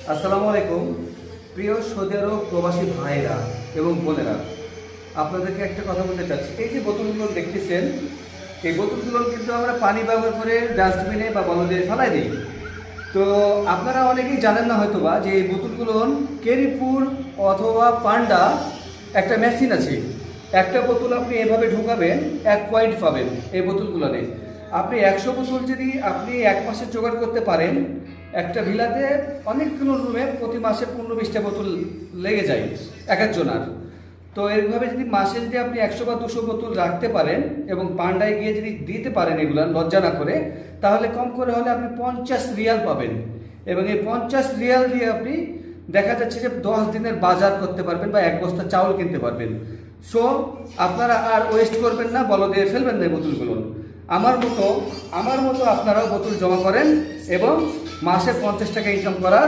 আসসালামু আলাইকুম প্রিয় সৌদি আরব প্রবাসী ভাইরা এবং বোনেরা, আপনাদেরকে একটা কথা বলতে চাচ্ছি। এই যে বোতলগুলো দেখতেছেন, এই বোতলগুলো কিন্তু আমরা পানি ব্যবহার করে ডাস্টবিনে বা বলদে ফেলাই দিই। তো আপনারা অনেকেই জানেন না হয়তোবা যে এই বোতলগুলো কেরিপুর অথবা পান্ডা একটা মেশিন আছে। একটা বোতল আপনি এভাবে ঢুকাবেন, 1 পয়েন্ট পাবেন এই বোতলগুলোতে। আপনি 100 বোতল যদি আপনি 1 মাসে জোগাড় করতে পারেন, একটা ভিলাতে অনেকগুলো রুমে প্রতি মাসে 15-20টা বোতল লেগে যায় এক একজনার। তো এইভাবে যদি মাসে যদি আপনি 100 বা 200 বোতল রাখতে পারেন এবং পান্ডায় গিয়ে যদি দিতে পারেন এগুলো লজ্জা না করে, তাহলে কম করে হলে আপনি 50 রিয়াল পাবেন। এবং এই 50 রিয়াল দিয়ে আপনি দেখা যাচ্ছে যে 10 দিনের বাজার করতে পারবেন বা 1 বস্তা চাউল কিনতে পারবেন। সো আপনারা আর ওয়েস্ট করবেন না, বলদে ফেলবেন না এই বোতলগুলো। আমার মতো আপনারাও বোতল জমা করেন এবং মাসে 50 টাকা ইনকাম করার